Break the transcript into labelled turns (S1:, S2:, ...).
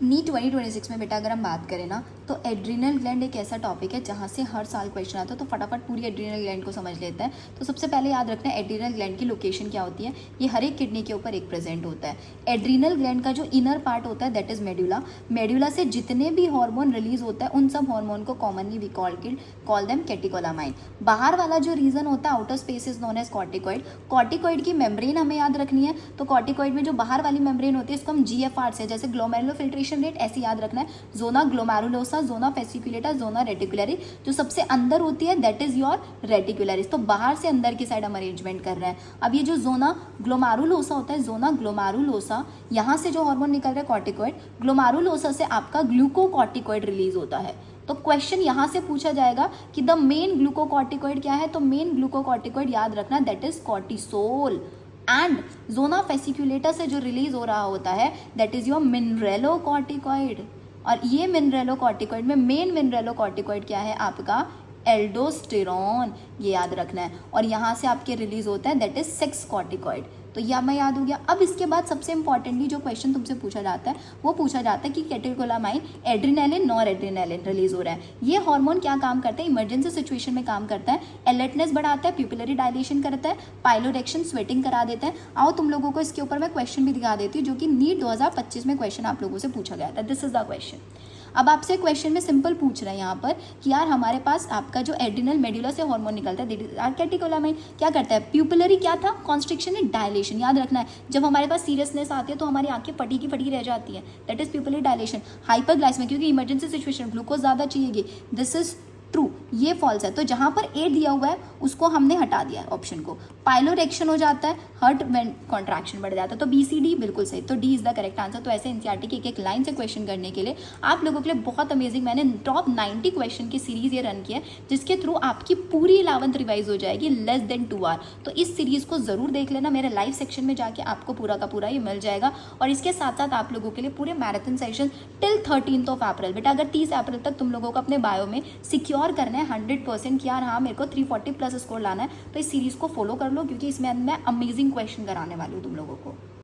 S1: NEET 2026 में बेटा अगर हम बात करें ना तो एड्रिनल ग्लैंड एक ऐसा टॉपिक है जहाँ से हर साल क्वेश्चन आता है, तो फटाफट पूरी एड्रिनल ग्लैंड को समझ लेते हैं। तो सबसे पहले याद रखना है एड्रिनल ग्लैंड की लोकेशन क्या होती है। ये हर एक किडनी के ऊपर एक प्रेजेंट होता है। एड्रिनल ग्लैंड का जो इनर पार्ट होता है दैट इज मेड्यूला। मेड्यूला से जितने भी हार्मोन रिलीज होता है उन सब हार्मोन को commonly we call them catecholamine. बाहर वाला जो रीजन होता है outer space is known as corticoid. Corticoid की मेम्ब्रेन हमें याद रखनी है। तो कॉर्टिकॉइड में जो बाहर वाली मेम्ब्रेन होती है इसको हम जीएफआर से, जैसे ग्लोमेरुलर फिल्ट्रेशन रेट, ऐसे याद रखना है। जोना ग्लोमेरुलोसा, जोना फेसिकुलेटा, जोना रेटिकुलरी। जो सबसे अंदर होती है दैट इज योर रेटिकुलरिस। तो बाहर से अंदर की साइड हम अरेंजमेंट कर रहे हैं। अब ये जो जोना ग्लोमेरुलोसा होता है, जोना ग्लोमेरुलोसा, यहाँ से जो हार्मोन निकल रहा है कॉर्टिकॉइड, ग्लोमेरुलोसा से आपका ग्लूकोकॉर्टिकॉइड रिलीज होता है। तो क्वेश्चन यहां से पूछा जाएगा कि द मेन ग्लूकोकॉर्टिकॉइड क्या है। तो मेन ग्लूकोकॉर्टिकॉइड याद रखना that is cortisol. And zona fasciculata से जो रिलीज हो रहा होता है दैट इज योर मिनरेलोकॉर्टिकॉइड। और ये मिनरेलोकॉर्टिकॉइड में मेन मिनरेलोकॉर्टिकॉइड क्या है आपका, एल्डोस्टेरॉन, ये याद रखना है। और यहाँ से आपके रिलीज होता है दैट इज सेक्स कॉर्टिकॉइड। तो यह हमें याद हो गया। अब इसके बाद सबसे इंपॉर्टेंटली जो क्वेश्चन तुमसे पूछा जाता है वो पूछा जाता है कि catecholamine, adrenaline, nor adrenaline release हो रहा है। ये हार्मोन क्या काम करता है, इमरजेंसी सिचुएशन में काम करता है। अलर्टनेस बढ़ाता है, प्यूपिलरी डायलेशन करता है, पाइलोरेक्शन, स्वेटिंग करा देता है। आओ तुम लोगों को इसके ऊपर मैं क्वेश्चन भी दिखा देती हूँ जो कि नीट 2025 में क्वेश्चन आप लोगों से पूछा गया था। This is the question. अब आपसे क्वेश्चन में सिंपल पूछ रहे हैं यहाँ पर कि यार हमारे पास आपका जो एड्रिनल मेड्यूला से हार्मोन निकलता है कैटेकोलामाइन क्या करता है, प्यूपिलरी क्या था, कॉन्स्ट्रिक्शन एंड डायलेशन। याद रखना है जब हमारे पास सीरियसनेस आती है तो हमारी आंखें फटी की फटी रह जाती है, that is pupillary dilation. Hyperglycaemia क्योंकि इमरजेंसी सिचुएशन ग्लूकोज ज़्यादा चाहिए, दिस इज ट्रू, ये फॉल्स है। तो जहां पर ए दिया हुआ है उसको हमने हटा दिया है ऑप्शन को। पाइलोरेक्शन हो जाता है, हार्ट में कॉन्ट्रैक्शन बढ़ जाता है। तो बी सी डी बिल्कुल सही, तो D is the correct answer. तो ऐसे एनसीईआरटी की एक लाइन से क्वेश्चन करने के लिए आप लोगों के लिए बहुत अमेजिंग मैंने टॉप 90 क्वेश्चन की सीरीज ये रन किया है जिसके थ्रू आपकी पूरी 11th रिवाइज हो जाएगी लेस देन 2 आवर। तो इस सीरीज को जरूर देख लेना, मेरे लाइव सेक्शन में जाके आपको पूरा का पूरा ये मिल जाएगा। और इसके साथ साथ आप लोगों के लिए पूरे मैराथन सेशन टिल 13 अप्रैल। बेटा अगर 30 अप्रैल तक तुम लोगों को अपने बायो में सिक्योर करना है 100% कि यार हाँ मेरे को 340 प्लस स्कोर लाना है, तो इस सीरीज को फॉलो कर लो क्योंकि इसमें मैं अमेजिंग क्वेश्चन कराने वाली हूँ तुम लोगों को।